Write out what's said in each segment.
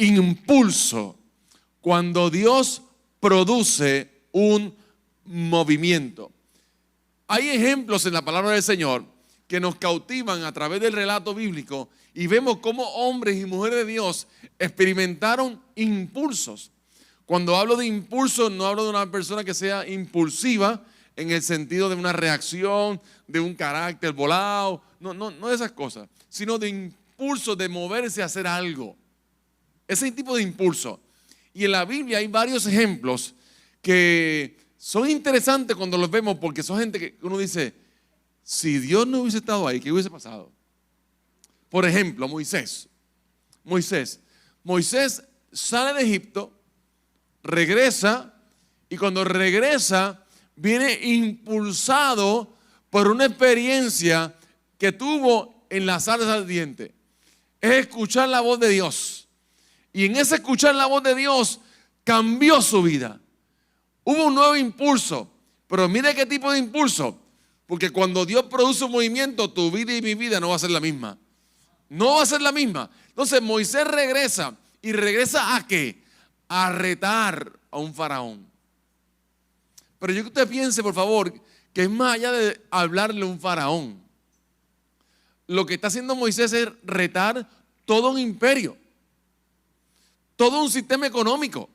impulso cuando Dios produce un movimiento. Hay ejemplos en la palabra del Señor que nos cautivan a través del relato bíblico y vemos cómo hombres y mujeres de Dios experimentaron impulsos. Cuando hablo de impulso, no hablo de una persona que sea impulsiva en el sentido de una reacción, de un carácter volado, no de esas cosas, sino de impulso de moverse a hacer algo. Ese tipo de impulso. Y en la Biblia hay varios ejemplos que son interesantes cuando los vemos, porque son gente que uno dice, si Dios no hubiese estado ahí, ¿qué hubiese pasado? Por ejemplo, Moisés sale de Egipto, regresa, y cuando regresa viene impulsado por una experiencia que tuvo en la zarza ardiente. Es escuchar la voz de Dios. Y en ese escuchar la voz de Dios cambió su vida. Hubo un nuevo impulso. Pero mire qué tipo de impulso. Porque cuando Dios produce un movimiento, tu vida y mi vida no va a ser la misma. No va a ser la misma. Entonces Moisés regresa. ¿Y regresa a qué? A retar a un faraón. Pero yo que usted piense, por favor, que es más allá de hablarle a un faraón. Lo que está haciendo Moisés es retar todo un imperio, todo un sistema económico.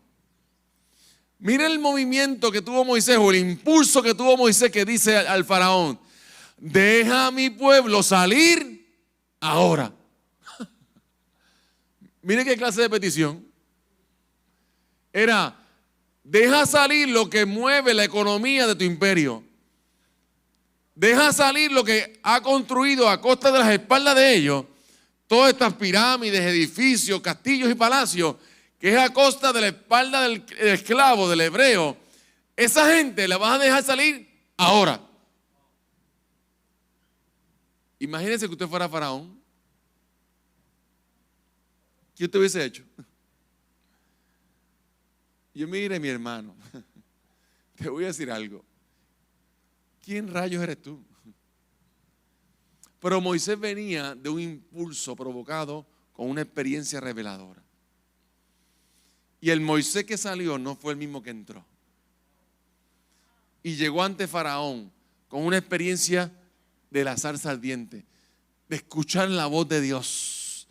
Mira el movimiento que tuvo Moisés, o el impulso que tuvo Moisés, que dice al faraón: deja a mi pueblo salir ahora. Mire qué clase de petición. Era: deja salir lo que mueve la economía de tu imperio. Deja salir lo que ha construido a costa de las espaldas de ellos, todas estas pirámides, edificios, castillos y palacios, que es a costa de la espalda del esclavo, del hebreo. Esa gente la vas a dejar salir ahora. Imagínense que usted fuera faraón. ¿Qué usted hubiese hecho? Yo, mire, mi hermano, te voy a decir algo. ¿Quién rayos eres tú? Pero Moisés venía de un impulso provocado con una experiencia reveladora. Y el Moisés que salió no fue el mismo que entró. Y llegó ante Faraón con una experiencia de la zarza ardiente, de escuchar la voz de Dios,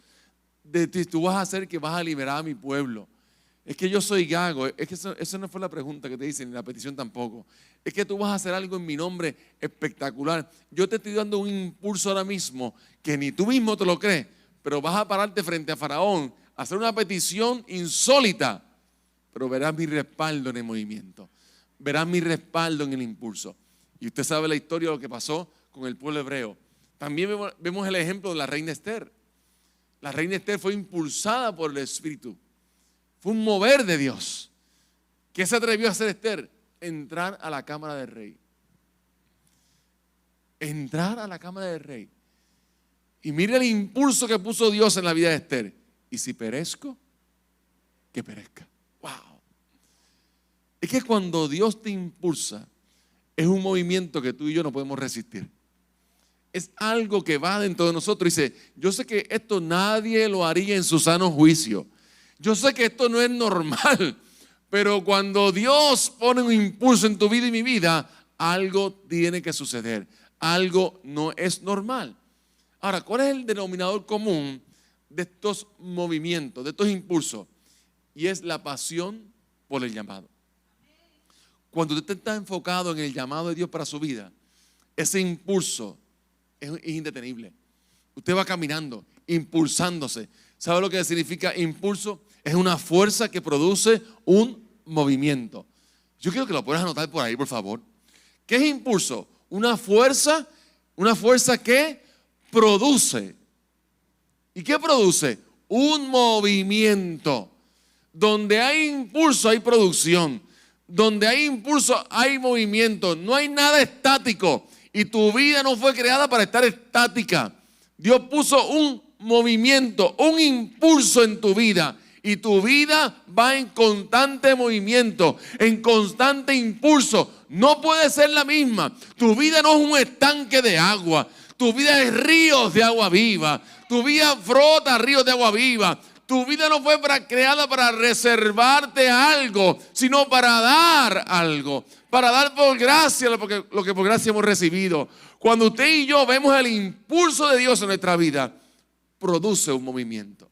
de tú vas a hacer que vas a liberar a mi pueblo. Es que yo soy gago. Es que eso no fue la pregunta que te hice, ni la petición tampoco. Es que tú vas a hacer algo en mi nombre espectacular. Yo te estoy dando un impulso ahora mismo que ni tú mismo te lo crees, pero vas a pararte frente a Faraón, a hacer una petición insólita, pero verás mi respaldo en el movimiento, verás mi respaldo en el impulso. Y usted sabe la historia de lo que pasó con el pueblo hebreo. También vemos el ejemplo de la reina Esther. La reina Esther fue impulsada por el Espíritu. Fue un mover de Dios. ¿Qué se atrevió a hacer Esther? Entrar a la cámara del rey. Entrar a la cámara del rey. Y mire el impulso que puso Dios en la vida de Esther. Y si perezco, que perezca. Wow. Es que cuando Dios te impulsa, es un movimiento que tú y yo no podemos resistir. Es algo que va dentro de nosotros. Dice, yo sé que esto nadie lo haría en su sano juicio. Yo sé que esto no es normal, pero cuando Dios pone un impulso en tu vida y mi vida, algo tiene que suceder. Algo no es normal. Ahora, ¿cuál es el denominador común de estos movimientos, de estos impulsos? Y es la pasión por el llamado. Cuando usted está enfocado en el llamado de Dios para su vida, ese impulso es indetenible. Usted va caminando, impulsándose. ¿Sabe lo que significa impulso? Es una fuerza que produce un movimiento. Yo quiero que lo puedas anotar por ahí, por favor. ¿Qué es impulso? Una fuerza que produce. ¿Y qué produce? Un movimiento. Donde hay impulso hay producción. Donde hay impulso hay movimiento. No hay nada estático. Y tu vida no fue creada para estar estática. Dios puso un movimiento, un impulso en tu vida. Y tu vida va en constante movimiento, en constante impulso. No puede ser la misma. Tu vida no es un estanque de agua. Tu vida es ríos de agua viva. Tu vida frota ríos de agua viva. Tu vida no fue creada para reservarte algo, sino para dar algo. Para dar por gracia lo que por gracia hemos recibido. Cuando usted y yo vemos el impulso de Dios en nuestra vida, produce un movimiento.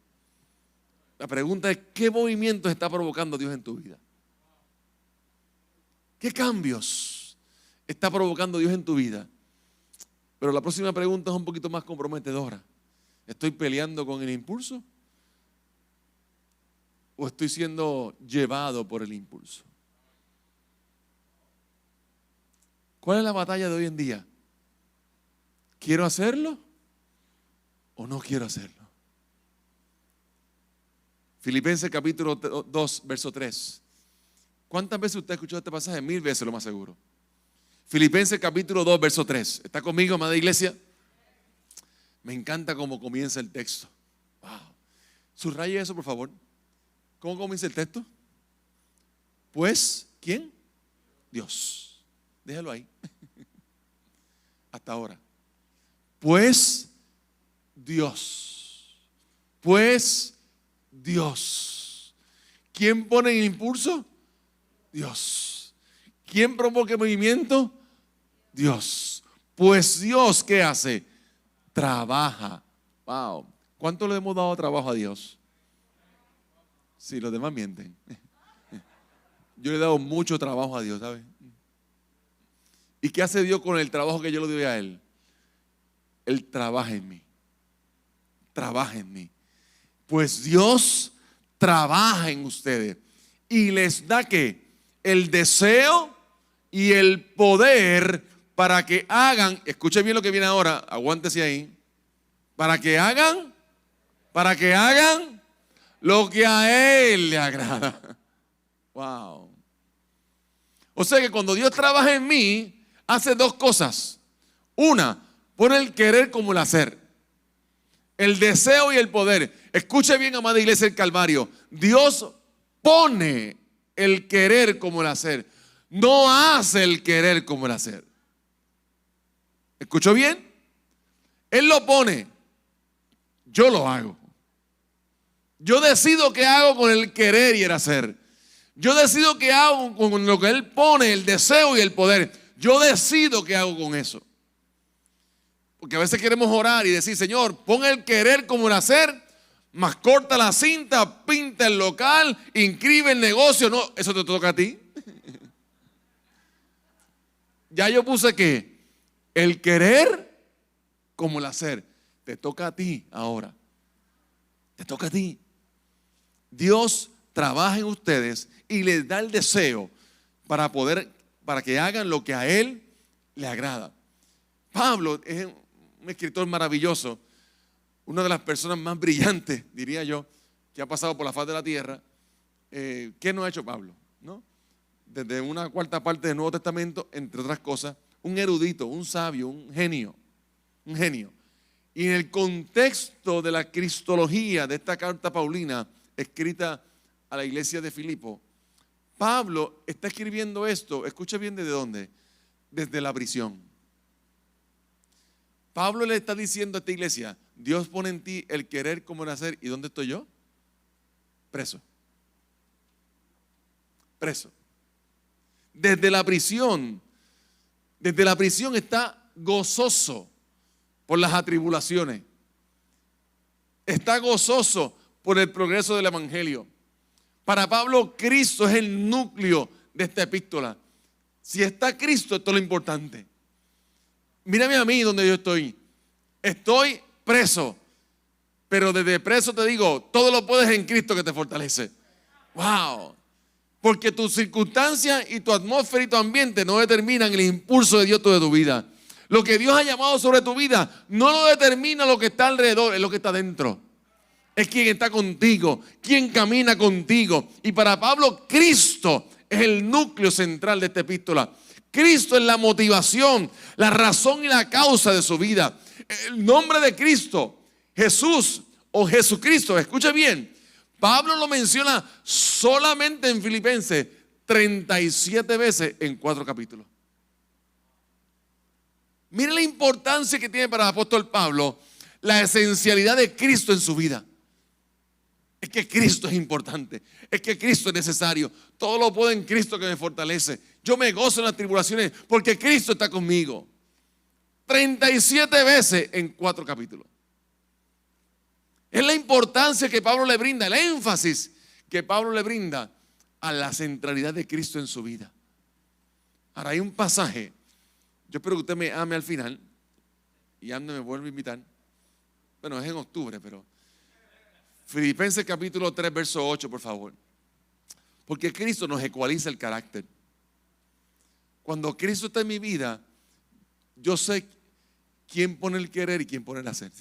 La pregunta es, ¿qué movimientos está provocando Dios en tu vida? ¿Qué cambios está provocando Dios en tu vida? Pero la próxima pregunta es un poquito más comprometedora. ¿Estoy peleando con el impulso? ¿O estoy siendo llevado por el impulso? ¿Cuál es la batalla de hoy en día? ¿Quiero hacerlo o no quiero hacerlo? Filipenses capítulo 2, verso 3. ¿Cuántas veces usted ha escuchado este pasaje? 1000 veces, lo más seguro. Filipenses capítulo 2, verso 3. ¿Está conmigo, amada iglesia? Me encanta cómo comienza el texto. Wow. Subraye eso, por favor. ¿Cómo comienza el texto? Pues, ¿quién? Dios. Déjalo ahí. Hasta ahora. Pues Dios. Pues Dios. ¿Quién pone el impulso? Dios. ¿Quién provoca el movimiento? Dios. Pues Dios, ¿qué hace? Trabaja. Wow. ¿Cuánto le hemos dado trabajo a Dios? Sí, los demás mienten. Yo le he dado mucho trabajo a Dios, ¿sabes? ¿Y qué hace Dios con el trabajo que yo le doy a Él? Él trabaja en mí. Trabaja en mí. Pues Dios trabaja en ustedes y les da ¿qué? El deseo y el poder para que hagan, escuchen bien lo que viene ahora, aguántese ahí, para que hagan lo que a Él le agrada. Wow. O sea que cuando Dios trabaja en mí, hace dos cosas. Una, pone el querer como el hacer. El deseo y el poder. Escuche bien, amada iglesia del Calvario. Dios pone el querer como el hacer. No hace el querer como el hacer. ¿Escuchó bien? Él lo pone. Yo lo hago. Yo decido qué hago con el querer y el hacer. Yo decido qué hago con lo que Él pone, el deseo y el poder. Yo decido qué hago con eso. Porque a veces queremos orar y decir, Señor, pon el querer como el hacer, más corta la cinta, pinta el local, inscribe el negocio. No, eso te toca a ti. Ya yo puse que el querer como el hacer. Te toca a ti ahora. Te toca a ti. Dios trabaja en ustedes y les da el deseo para que hagan lo que a Él le agrada. Pablo es un escritor maravilloso, una de las personas más brillantes, diría yo, que ha pasado por la faz de la tierra. ¿Qué no ha hecho Pablo? ¿No? Desde una cuarta parte del Nuevo Testamento, entre otras cosas, un erudito, un sabio, un genio. Y en el contexto de la cristología de esta carta paulina, escrita a la iglesia de Filipo, Pablo está escribiendo esto, escucha bien desde dónde, desde la prisión. Pablo le está diciendo a esta iglesia, Dios pone en ti el querer como el hacer. ¿Y dónde estoy yo? Preso. Desde la prisión está gozoso por las atribulaciones. Está gozoso por el progreso del evangelio. Para Pablo, Cristo es el núcleo de esta epístola. Si está Cristo, esto es lo importante. Mírame a mí donde yo estoy. Estoy preso. Pero desde preso te digo, todo lo puedes en Cristo que te fortalece. Wow. Porque tus circunstancias y tu atmósfera y tu ambiente no determinan el impulso de Dios sobre tu vida. Lo que Dios ha llamado sobre tu vida no lo determina lo que está alrededor, es lo que está dentro. Es quien está contigo, quien camina contigo. Y para Pablo, Cristo es el núcleo central de esta epístola. Cristo es la motivación, la razón y la causa de su vida. El nombre de Cristo, Jesús o Jesucristo, escuche bien. Pablo lo menciona solamente en Filipenses 37 veces en 4 capítulos. Mire la importancia que tiene para el apóstol Pablo la esencialidad de Cristo en su vida. Es que Cristo es importante. Es que Cristo es necesario. Todo lo puedo en Cristo que me fortalece. Yo me gozo en las tribulaciones porque Cristo está conmigo. 37 veces en 4 capítulos. Es la importancia que Pablo le brinda, el énfasis que Pablo le brinda a la centralidad de Cristo en su vida. Ahora hay un pasaje. Yo espero que usted me ame al final. Y ande me vuelve a invitar. Bueno, es en octubre, pero Filipenses capítulo 3, verso 8, por favor. Porque Cristo nos ecualiza el carácter. Cuando Cristo está en mi vida, yo sé quién pone el querer y quién pone el hacer.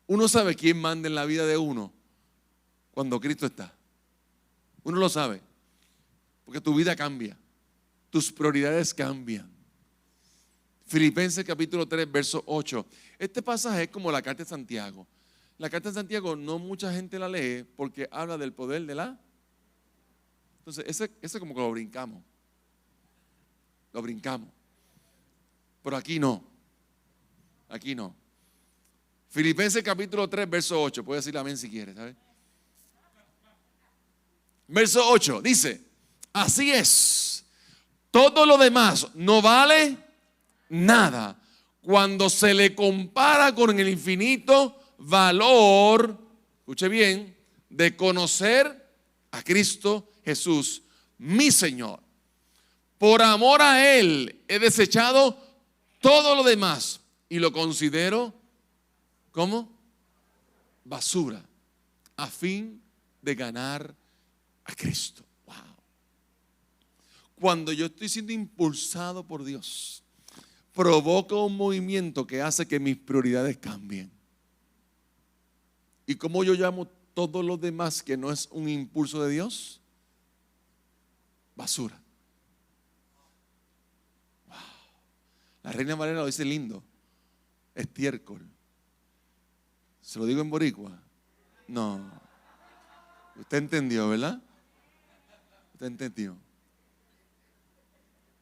Uno sabe quién manda en la vida de uno cuando Cristo está. Uno lo sabe. Porque tu vida cambia. Tus prioridades cambian. Filipenses capítulo 3, verso 8. Este pasaje es como la carta de Santiago. La carta de Santiago no mucha gente la lee porque habla del poder de la... Entonces, ese como que lo brincamos. Lo brincamos. Pero aquí no. Aquí no. Filipenses capítulo 3, verso 8. Puedes decir amén si quieres, ¿sabes? Verso 8 dice: así es, todo lo demás no vale nada cuando se le compara con el infinito valor, escuche bien, de conocer a Cristo Jesús, mi Señor. Por amor a Él he desechado todo lo demás y lo considero como basura a fin de ganar a Cristo. Wow. Cuando yo estoy siendo impulsado por Dios, provoca un movimiento que hace que mis prioridades cambien. ¿Y cómo yo llamo todo lo demás que no es un impulso de Dios? Basura. Wow. La Reina Valera lo dice lindo. Estiércol. ¿Se lo digo en boricua? No. Usted entendió, ¿verdad? Usted entendió.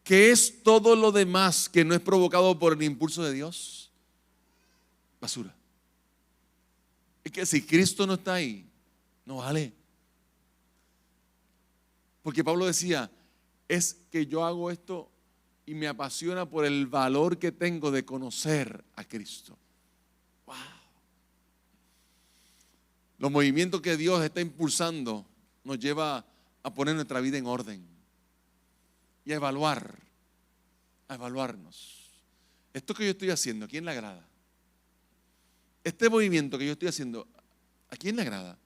¿Qué es todo lo demás que no es provocado por el impulso de Dios? Basura. Es que si Cristo no está ahí, no vale. Porque Pablo decía, es que yo hago esto y me apasiona por el valor que tengo de conocer a Cristo. Wow. Los movimientos que Dios está impulsando nos lleva a poner nuestra vida en orden y a evaluarnos. Esto que yo estoy haciendo, ¿a quién le agrada? Este movimiento que yo estoy haciendo, ¿a quién le agrada?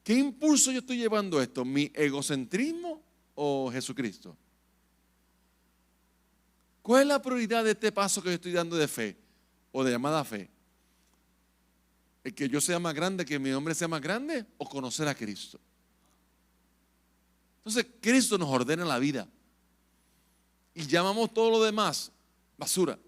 ¿Qué impulso yo estoy llevando esto? ¿Mi egocentrismo o Jesucristo? ¿Cuál es la prioridad de este paso que yo estoy dando de fe o de llamada fe? ¿El que yo sea más grande, que mi hombre sea más grande o conocer a Cristo? Entonces Cristo nos ordena la vida y llamamos todo lo demás basura.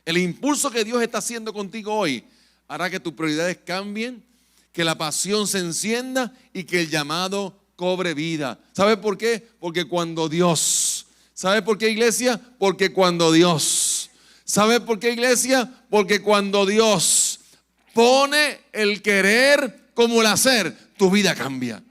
El impulso que Dios está haciendo contigo hoy hará que tus prioridades cambien, que la pasión se encienda y que el llamado cobre vida. ¿Sabe por qué? Porque cuando Dios, ¿sabe por qué, iglesia? Porque cuando Dios, ¿sabe por qué, iglesia? Porque cuando Dios pone el querer como el hacer, tu vida cambia.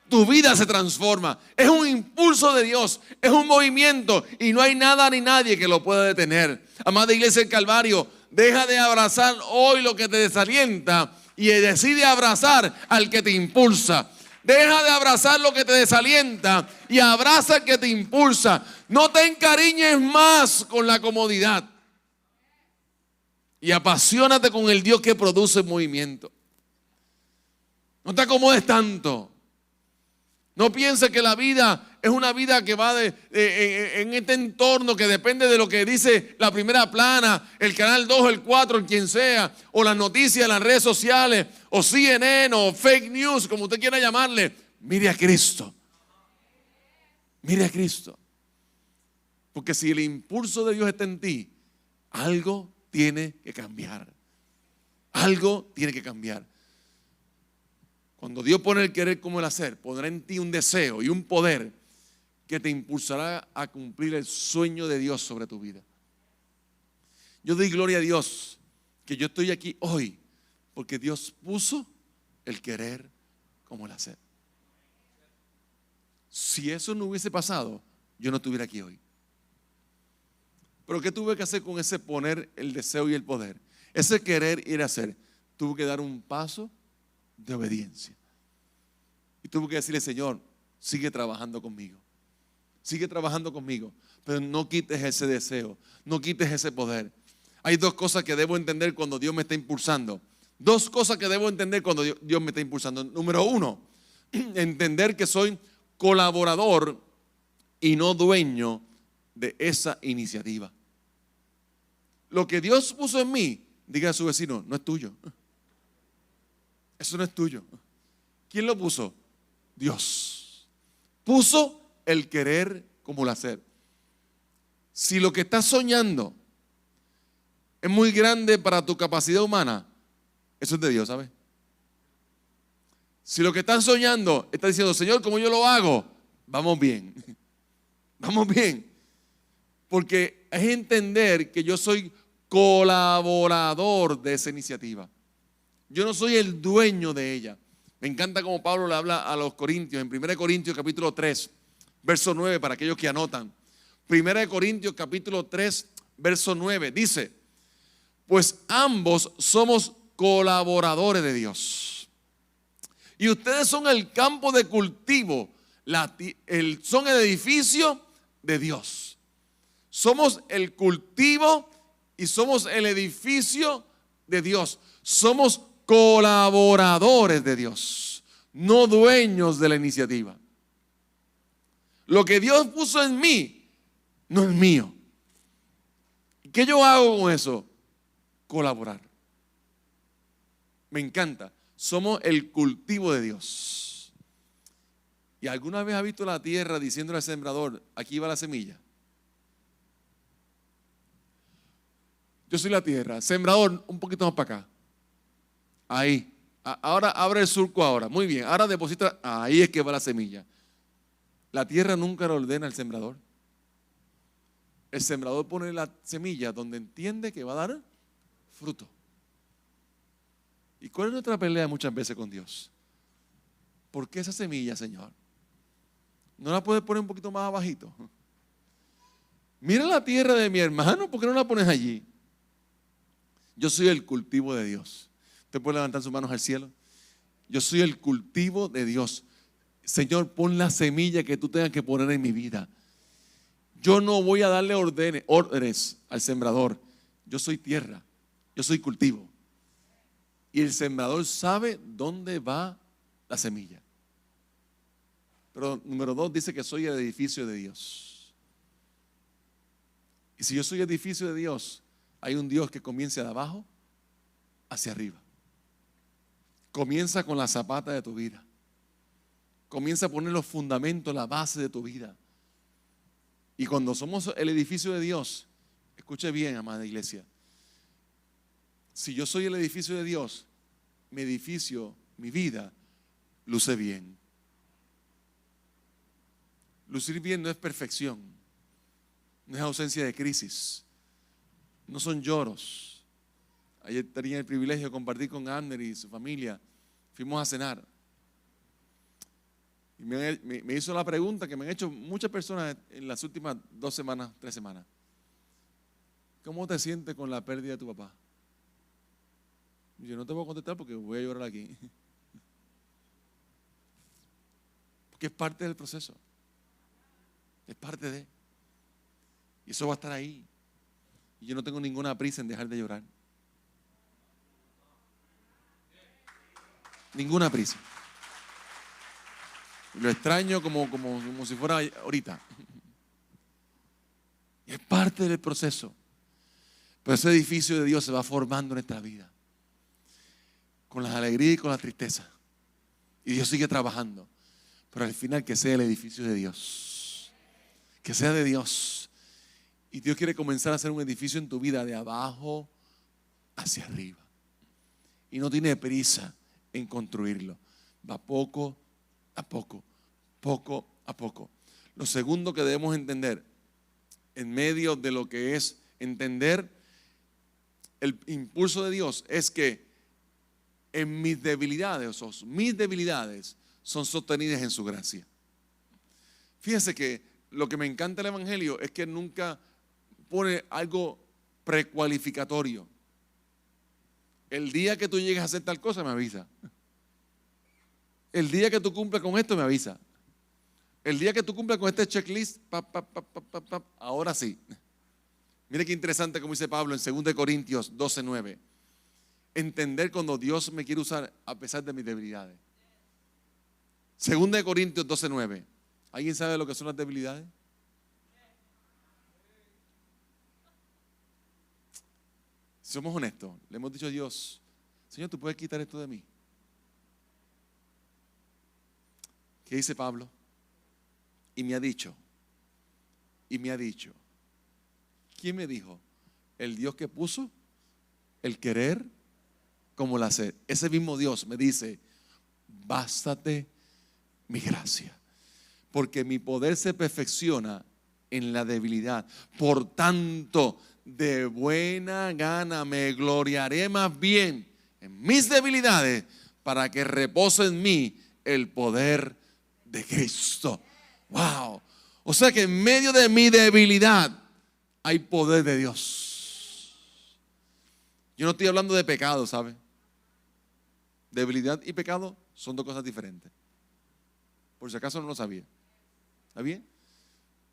Tu vida se transforma. Es un impulso de Dios, es un movimiento y no hay nada ni nadie que lo pueda detener. Amada iglesia del Calvario, deja de abrazar hoy lo que te desalienta y decide abrazar al que te impulsa. Deja de abrazar lo que te desalienta y abraza al que te impulsa. No te encariñes más con la comodidad y apasionate con el Dios que produce movimiento. No te acomodes tanto. No pienses que la vida es una vida que va en este entorno que depende de lo que dice la primera plana, el canal 2, el 4, quien sea, o las noticias, las redes sociales, o CNN, o fake news, como usted quiera llamarle. Mire a Cristo. Mire a Cristo. Porque si el impulso de Dios está en ti, algo tiene que cambiar. Algo tiene que cambiar. Cuando Dios pone el querer como el hacer, pondrá en ti un deseo y un poder que te impulsará a cumplir el sueño de Dios sobre tu vida. Yo doy gloria a Dios que yo estoy aquí hoy porque Dios puso el querer como el hacer. Si eso no hubiese pasado, yo no estuviera aquí hoy. Pero ¿qué tuve que hacer con ese poner el deseo y el poder? Ese querer y el hacer. Tuve que dar un paso de obediencia. Y tuve que decirle, Señor, sigue trabajando conmigo. Sigue trabajando conmigo. Pero no quites ese deseo. No quites ese poder. Hay dos cosas que debo entender cuando Dios me está impulsando. Dos cosas que debo entender cuando Dios me está impulsando. Número uno, entender que soy colaborador y no dueño de esa iniciativa. Lo que Dios puso en mí, diga a su vecino, no es tuyo. Eso no es tuyo. ¿Quién lo puso? Dios. Puso el querer como el hacer. Si lo que estás soñando es muy grande para tu capacidad humana, eso es de Dios, ¿sabes? Si lo que estás soñando está diciendo, Señor, ¿cómo yo lo hago? Vamos bien. Vamos bien. Porque es entender que yo soy colaborador de esa iniciativa. Yo no soy el dueño de ella. Me encanta como Pablo le habla a los corintios en 1 Corintios capítulo 3, verso 9, para aquellos que anotan. 1 Corintios capítulo 3, verso 9, dice, pues ambos somos colaboradores de Dios. Y ustedes son el campo de cultivo, son el edificio de Dios. Somos el cultivo y somos el edificio de Dios. Somos colaboradores de Dios, no dueños de la iniciativa. Lo que Dios puso en mí no es mío. ¿Qué yo hago con eso? Colaborar. Me encanta. Somos el cultivo de Dios. ¿Y alguna vez ha visto la tierra diciéndole al sembrador, aquí va la semilla? Yo soy la tierra. Sembrador, un poquito más para acá. Ahí. Ahora abre el surco ahora. Muy bien. Ahora deposita. Ahí es que va la semilla. La tierra nunca le ordena al sembrador. El sembrador pone la semilla donde entiende que va a dar fruto. ¿Y cuál es nuestra pelea muchas veces con Dios? ¿Por qué esa semilla, Señor? ¿No la puedes poner un poquito más abajito? Mira la tierra de mi hermano, ¿por qué no la pones allí? Yo soy el cultivo de Dios. ¿Usted puede levantar sus manos al cielo? Yo soy el cultivo de Dios. Señor, pon la semilla que tú tengas que poner en mi vida. Yo no voy a darle órdenes al sembrador. Yo soy tierra, yo soy cultivo. Y el sembrador sabe dónde va la semilla. Pero número 2 dice que soy el edificio de Dios. Y si yo soy el edificio de Dios, hay un Dios que comienza de abajo hacia arriba. Comienza con la zapata de tu vida. Comienza a poner los fundamentos, la base de tu vida. Y cuando somos el edificio de Dios, escuche bien, amada iglesia. Si yo soy el edificio de Dios, mi edificio, mi vida, luce bien. Lucir bien no es perfección, no es ausencia de crisis, no son lloros. Ayer tenía el privilegio de compartir con Abner y su familia. Fuimos a cenar. Y me hizo la pregunta que me han hecho muchas personas en las últimas 2 semanas, 3 semanas. ¿Cómo te sientes con la pérdida de tu papá? Y yo no te voy a contestar porque voy a llorar aquí. Porque es parte del proceso. Es parte de. Y eso va a estar ahí. Y yo no tengo ninguna prisa en dejar de llorar. Ninguna prisa. Lo extraño como si fuera ahorita. Y es parte del proceso. Pero ese edificio de Dios se va formando en nuestra vida. Con las alegrías y con la tristeza. Y Dios sigue trabajando. Pero al final que sea el edificio de Dios. Que sea de Dios. Y Dios quiere comenzar a hacer un edificio en tu vida de abajo hacia arriba. Y no tiene prisa en construirlo. Va poco a poco, poco a poco. Lo segundo que debemos entender en medio de lo que es entender el impulso de Dios es que en mis debilidades, mis debilidades son sostenidas en su gracia. Fíjense que lo que me encanta del Evangelio es que nunca pone algo precualificatorio. El día que tú llegues a hacer tal cosa, me avisa. El día que tú cumplas con esto, me avisa. El día que tú cumplas con este checklist, ahora sí. Mire qué interesante como dice Pablo en 2 Corintios 12:9. Entender cuando Dios me quiere usar a pesar de mis debilidades. 2 Corintios 12:9. ¿Alguien sabe lo que son las debilidades? Si somos honestos, le hemos dicho a Dios, Señor, ¿tú puedes quitar esto de mí? ¿Qué dice Pablo? Y me ha dicho, ¿quién me dijo? El Dios que puso el querer como el hacer. Ese mismo Dios me dice, bástate mi gracia, porque mi poder se perfecciona en la debilidad. Por tanto, de buena gana me gloriaré más bien en mis debilidades, para que repose en mí el poder de Cristo. Wow. O sea que en medio de mi debilidad hay poder de Dios. Yo no estoy hablando de pecado, ¿sabe? Debilidad y pecado son dos cosas diferentes. Por si acaso no lo sabía. ¿Está bien?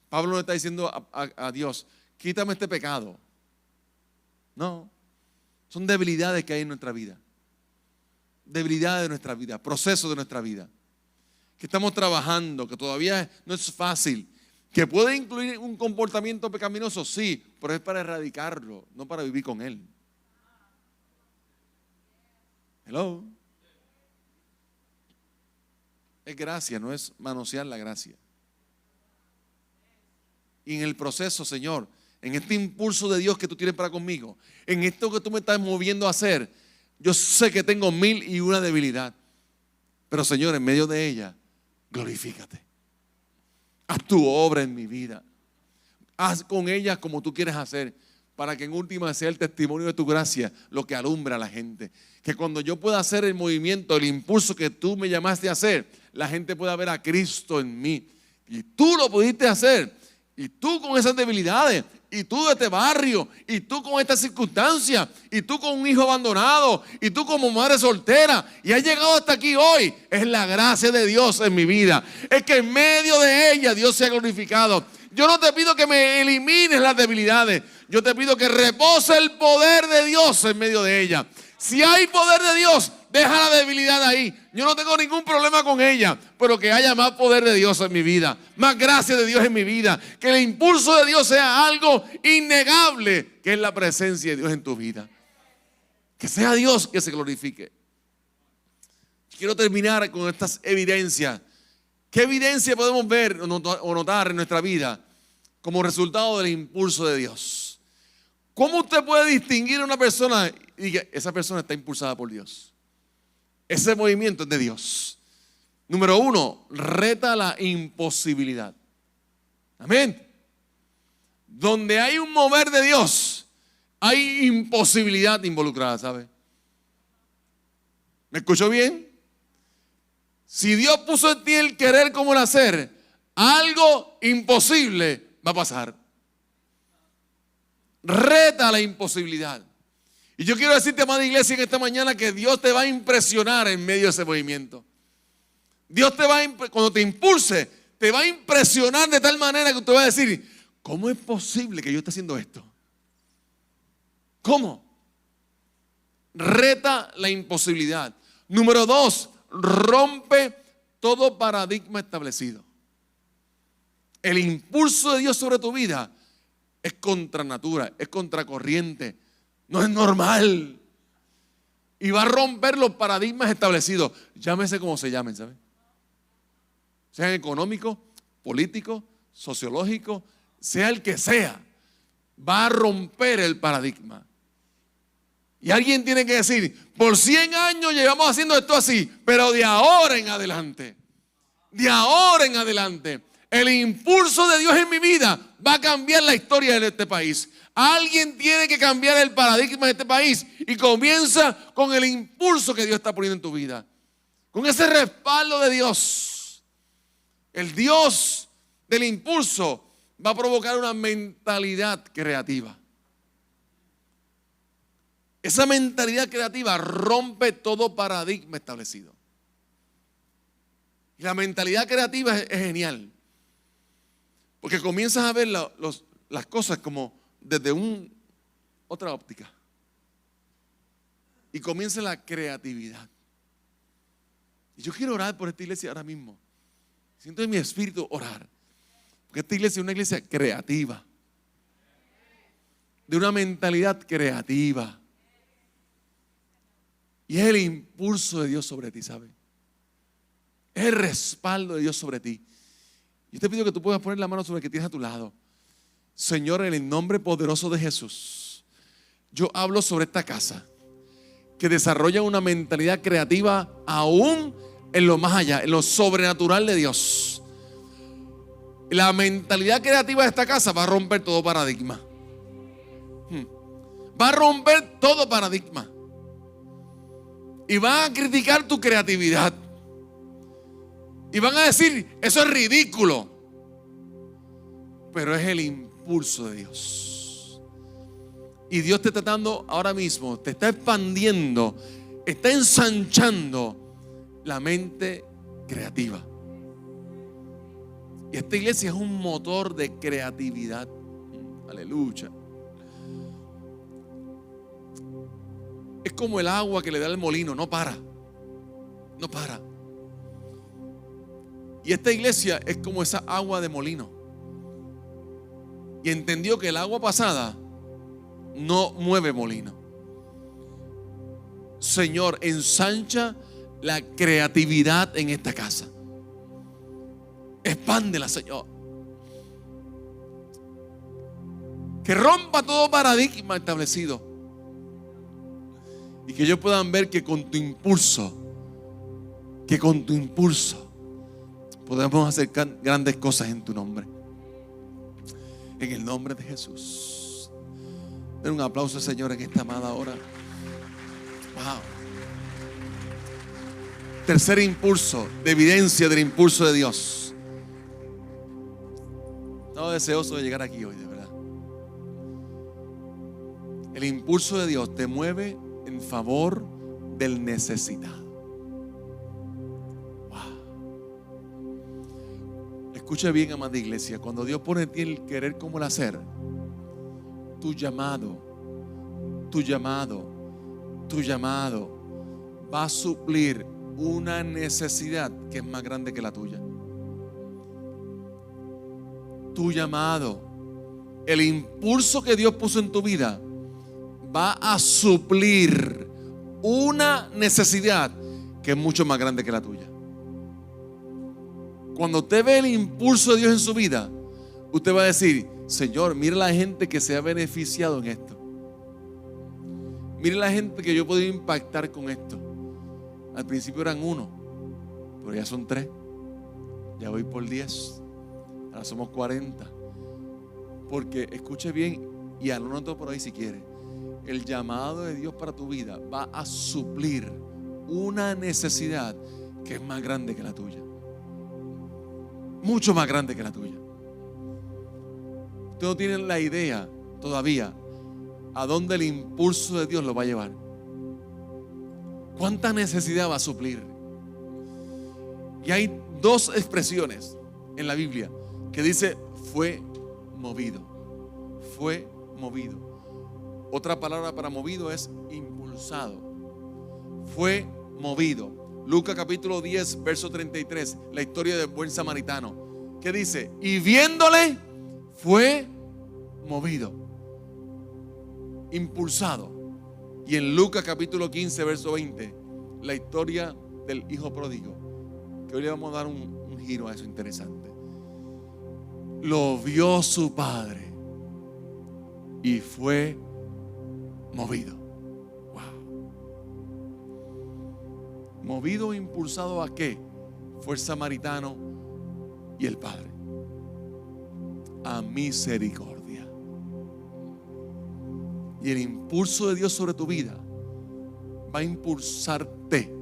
Pablo le está diciendo a Dios, quítame este pecado. No, son debilidades que hay en nuestra vida. Debilidades de nuestra vida, procesos de nuestra vida. Que estamos trabajando, que todavía no es fácil. Que puede incluir un comportamiento pecaminoso, sí, pero es para erradicarlo, no para vivir con él. Hello. Es gracia, no es manosear la gracia. Y en el proceso, Señor, en este impulso de Dios que tú tienes para conmigo, en esto que tú me estás moviendo a hacer, yo sé que tengo 1001 debilidad. Pero Señor, en medio de ella, glorifícate. Haz tu obra en mi vida. Haz con ella como tú quieres hacer, para que en última sea el testimonio de tu gracia lo que alumbra a la gente. Que cuando yo pueda hacer el movimiento, el impulso que tú me llamaste a hacer, la gente pueda ver a Cristo en mí. Y tú lo pudiste hacer. Y tú con esas debilidades, y tú de este barrio, y tú con esta circunstancia, y tú con un hijo abandonado, y tú como madre soltera, y has llegado hasta aquí hoy. Es la gracia de Dios en mi vida. Es que en medio de ella Dios se ha glorificado. Yo no te pido que me elimines las debilidades. Yo te pido que repose el poder de Dios en medio de ella. Si hay poder de Dios, deja la debilidad ahí. Yo no tengo ningún problema con ella, pero que haya más poder de Dios en mi vida, más gracia de Dios en mi vida, que el impulso de Dios sea algo innegable, que es la presencia de Dios en tu vida. Que sea Dios que se glorifique. Quiero terminar con estas evidencias. ¿Qué evidencia podemos ver o notar en nuestra vida como resultado del impulso de Dios? ¿Cómo usted puede distinguir a una persona y diga, esa persona está impulsada por Dios? Ese movimiento es de Dios. Número 1, reta la imposibilidad. Amén. Donde hay un mover de Dios, hay imposibilidad involucrada, ¿sabe? ¿Me escuchó bien? Si Dios puso en ti el querer como el hacer, algo imposible va a pasar. Reta la imposibilidad. Y yo quiero decirte, amada iglesia, en esta mañana que Dios te va a impresionar en medio de ese movimiento. Dios te va a, cuando te impulse, te va a impresionar de tal manera que tú vas a decir, ¿cómo es posible que yo esté haciendo esto? ¿Cómo? Reta la imposibilidad. Número 2, rompe todo paradigma establecido. El impulso de Dios sobre tu vida es contra natura, es contracorriente, no es normal. Y va a romper los paradigmas establecidos. Llámese como se llamen, ¿sabes? Sean económicos, políticos, sociológicos, sea el que sea. Va a romper el paradigma. Y alguien tiene que decir, por 100 años llevamos haciendo esto así, pero de ahora en adelante, el impulso de Dios en mi vida va a cambiar la historia de este país. Alguien tiene que cambiar el paradigma de este país y comienza con el impulso que Dios está poniendo en tu vida. Con ese respaldo de Dios. El Dios del impulso va a provocar una mentalidad creativa. Esa mentalidad creativa rompe todo paradigma establecido. Y la mentalidad creativa es genial. Porque comienzas a ver las cosas como desde otra óptica. Y comienza la creatividad. Y yo quiero orar por esta iglesia ahora mismo. Siento en mi espíritu orar. Porque esta iglesia es una iglesia creativa. De una mentalidad creativa. Y es el impulso de Dios sobre ti, ¿sabes? Es el respaldo de Dios sobre ti. Yo te pido que tú puedas poner la mano sobre el que tienes a tu lado. Señor, en el nombre poderoso de Jesús, yo hablo sobre esta casa que desarrolla una mentalidad creativa aún en lo más allá, en lo sobrenatural de Dios. La mentalidad creativa de esta casa va a romper todo paradigma. Va a romper todo paradigma. Y van a criticar tu creatividad. Y van a decir, eso es ridículo. Pero es el impulso de Dios. Y Dios te está dando ahora mismo, te está expandiendo, está ensanchando la mente creativa. Y esta iglesia es un motor de creatividad. Aleluya. Es como el agua que le da el molino, no para. No para. Y esta iglesia es como esa agua de molino. Y entendió que el agua pasada no mueve molino. Señor, ensancha la creatividad en esta casa. Expándela, Señor. Que rompa todo paradigma establecido. Y que ellos puedan ver que con tu impulso, podemos hacer grandes cosas en tu nombre. En el nombre de Jesús. Den un aplauso, Señor, en esta amada hora. Wow. Tercer impulso, de evidencia del impulso de Dios. Estaba deseoso de llegar aquí hoy, de verdad. El impulso de Dios te mueve en favor del necesitado. Escucha bien, amada iglesia, cuando Dios pone en ti el querer como el hacer, tu llamado va a suplir una necesidad que es más grande que la tuya. Tu llamado, el impulso que Dios puso en tu vida, va a suplir una necesidad que es mucho más grande que la tuya. Cuando usted ve el impulso de Dios en su vida, usted va a decir, Señor, mira la gente que se ha beneficiado en esto. Mira la gente que yo he podido impactar con esto. Al principio eran 1, pero ya son 3. Ya voy por 10. Ahora somos 40. Porque escuche bien y anótalo por ahí si quiere. El llamado de Dios para tu vida va a suplir una necesidad que es más grande que la tuya. Mucho más grande que la tuya. Ustedes no tienen la idea todavía a dónde el impulso de Dios lo va a llevar. ¿Cuánta necesidad va a suplir? Y hay 2 expresiones en la Biblia que dice fue movido. Fue movido. Otra palabra para movido es impulsado. Fue movido. Lucas capítulo 10, verso 33, la historia del buen samaritano. ¿Qué dice? Y viéndole, fue movido, impulsado. Y en Lucas capítulo 15, verso 20, la historia del hijo pródigo. Que hoy le vamos a dar un giro a eso interesante. Lo vio su padre y fue movido. Movido o impulsado ¿a qué? Fue el samaritano y el padre. a misericordia. Y el impulso de Dios sobre tu vida va a impulsarte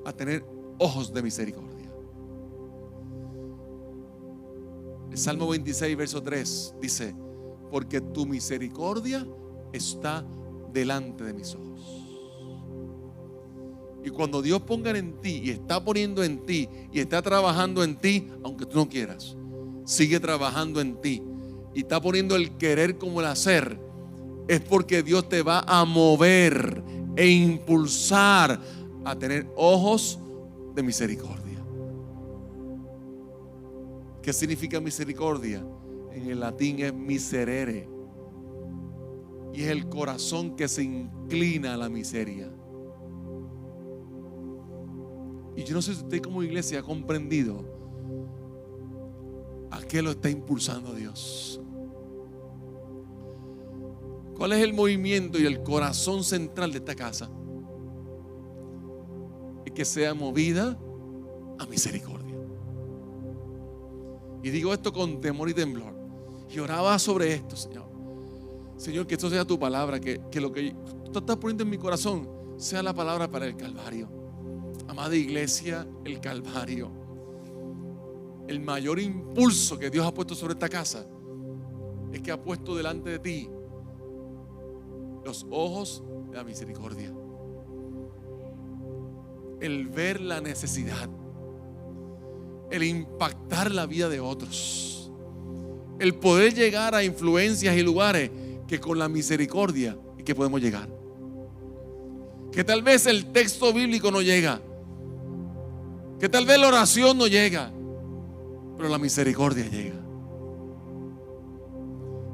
a tener ojos de misericordia. El Salmo 26, verso 3 dice: porque tu misericordia está delante de mis ojos. Y cuando Dios ponga en ti y está poniendo en ti y está trabajando en ti, aunque tú no quieras, sigue trabajando en ti y está poniendo el querer como el hacer, es porque Dios te va a mover e impulsar a tener ojos de misericordia. ¿Qué significa misericordia? En el latín es miserere, y es el corazón que se inclina a la miseria. Y yo no sé si usted como iglesia ha comprendido a qué lo está impulsando Dios. ¿Cuál es el movimiento y el corazón central de esta casa? Es que sea movida a misericordia. Y digo esto con temor y temblor. Y oraba sobre esto, Señor. Señor, que esto sea tu palabra, que lo que tú estás poniendo en mi corazón sea la palabra para el Calvario. Amada iglesia, el Calvario, el mayor impulso que Dios ha puesto sobre esta casa es que ha puesto delante de ti los ojos de la misericordia. El ver la necesidad, el impactar la vida de otros, el poder llegar a influencias y lugares que con la misericordia y que podemos llegar. Que tal vez el texto bíblico no llega, que tal vez la oración no llega, pero la misericordia llega.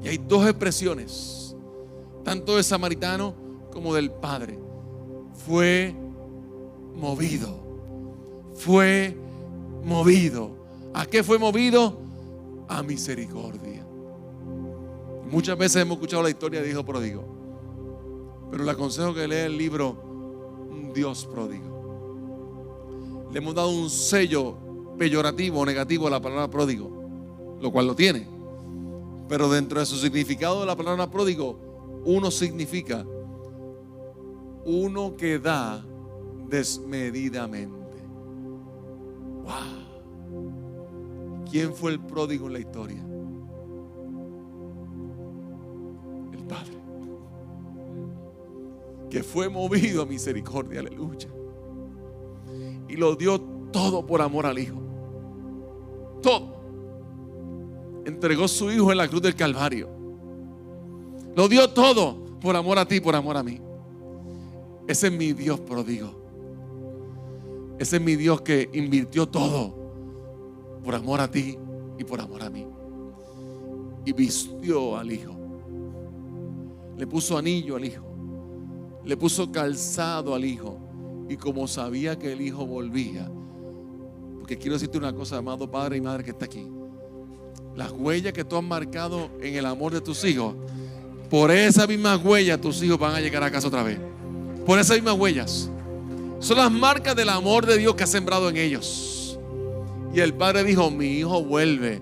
Y hay dos expresiones, tanto del samaritano como del padre. Fue movido. Fue movido. ¿A qué fue movido? A misericordia. Muchas veces hemos escuchado la historia de hijo pródigo, pero le aconsejo que lea el libro Dios pródigo. Le hemos dado un sello peyorativo o negativo a la palabra pródigo, lo cual lo tiene, pero dentro de su significado de la palabra pródigo, uno significa uno que da desmedidamente. Wow. ¿Quién fue el pródigo en la historia? El Padre, que fue movido a misericordia, aleluya, y lo dio todo por amor al Hijo. Todo. Entregó su Hijo en la cruz del Calvario. Lo dio todo por amor a ti, por amor a mí. Ese es mi Dios pródigo. Ese es mi Dios que invirtió todo por amor a ti y por amor a mí. Y vistió al Hijo. Le puso anillo al Hijo. Le puso calzado al Hijo. Y como sabía que el Hijo volvía, porque quiero decirte una cosa, amado padre y madre que está aquí, las huellas que tú has marcado en el amor de tus hijos, por esas mismas huellas tus hijos van a llegar a casa otra vez. Por esas mismas huellas. Son las marcas del amor de Dios que ha sembrado en ellos. Y el padre dijo: mi hijo vuelve.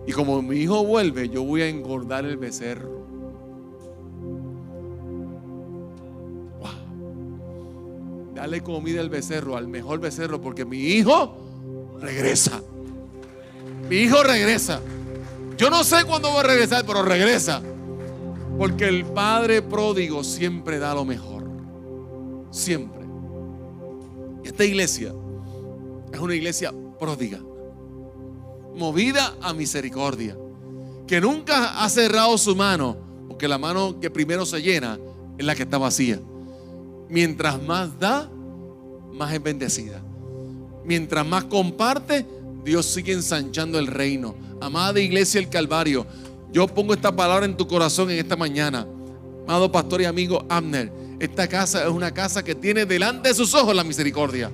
Y como mi hijo vuelve, yo voy a engordar el becerro. Wow. Dale comida al becerro, al mejor becerro, porque mi hijo regresa. Mi hijo regresa. Yo no sé cuándo va a regresar, pero regresa. Porque el padre pródigo siempre da lo mejor. Siempre. Y esta iglesia es una iglesia pródiga, movida a misericordia, que nunca ha cerrado su mano, porque la mano que primero se llena es la que está vacía. Mientras más da, más es bendecida. Mientras más comparte, Dios sigue ensanchando el reino. Amada iglesia del Calvario, yo pongo esta palabra en tu corazón en esta mañana. Amado pastor y amigo Abner, esta casa es una casa que tiene delante de sus ojos la misericordia.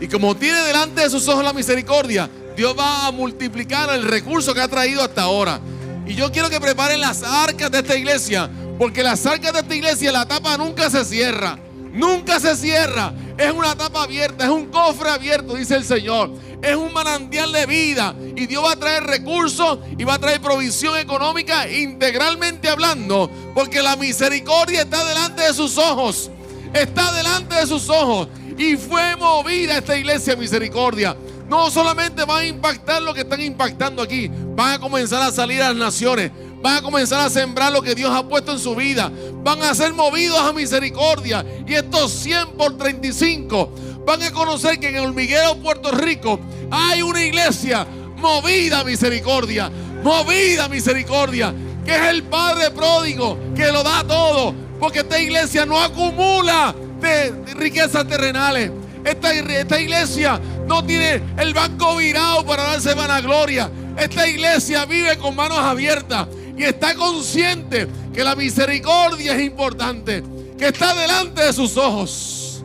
Y como tiene delante de sus ojos la misericordia, Dios va a multiplicar el recurso que ha traído hasta ahora. Y yo quiero que preparen las arcas de esta iglesia, porque las arcas de esta iglesia, la tapa nunca se cierra. Nunca se cierra. Es una tapa abierta, es un cofre abierto, dice el Señor. Es un manantial de vida. Y Dios va a traer recursos y va a traer provisión económica integralmente hablando. Porque la misericordia está delante de sus ojos. Está delante de sus ojos. Y fue movida esta iglesia misericordia. No solamente van a impactar lo que están impactando aquí. Van a comenzar a salir a las naciones. Van a comenzar a sembrar lo que Dios ha puesto en su vida. Van a ser movidos a misericordia. Y estos 100 por 35 van a conocer que en el Hormiguero, Puerto Rico, hay una iglesia movida a misericordia. Movida a misericordia. Que es el Padre pródigo que lo da todo. Porque esta iglesia no acumula de riquezas terrenales. Esta iglesia no tiene el banco virado para darse vanagloria. Esta iglesia vive con manos abiertas y está consciente que la misericordia es importante, que está delante de sus ojos.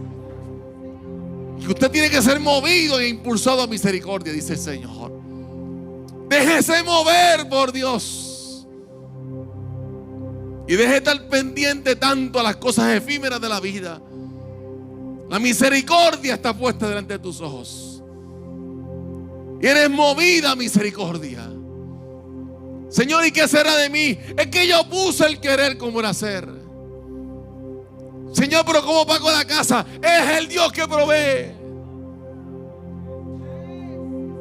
Y usted tiene que ser movido e impulsado a misericordia, dice el Señor. Déjese mover por Dios. Y deje de estar pendiente tanto a las cosas efímeras de la vida. La misericordia está puesta delante de tus ojos. Y eres movida a misericordia. Señor, ¿y qué será de mí? Es que yo puse el querer como el hacer. Señor, pero ¿cómo pago la casa? Es el Dios que provee.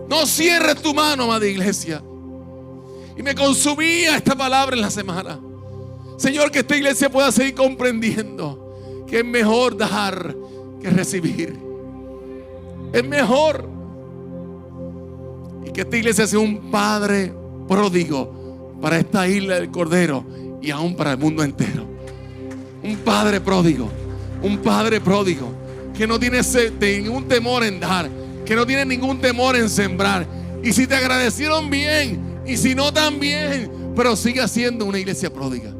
No cierres tu mano, amada iglesia. Y me consumía esta palabra en la semana. Señor, que esta iglesia pueda seguir comprendiendo que es mejor dar que recibir. Es mejor. Y que esta iglesia sea un padre pródigo para esta isla del Cordero y aún para el mundo entero. Un padre pródigo. Un padre pródigo que no tiene ningún temor en dar, que no tiene ningún temor en sembrar. Y si te agradecieron bien, y si no también, pero sigue siendo una iglesia pródiga.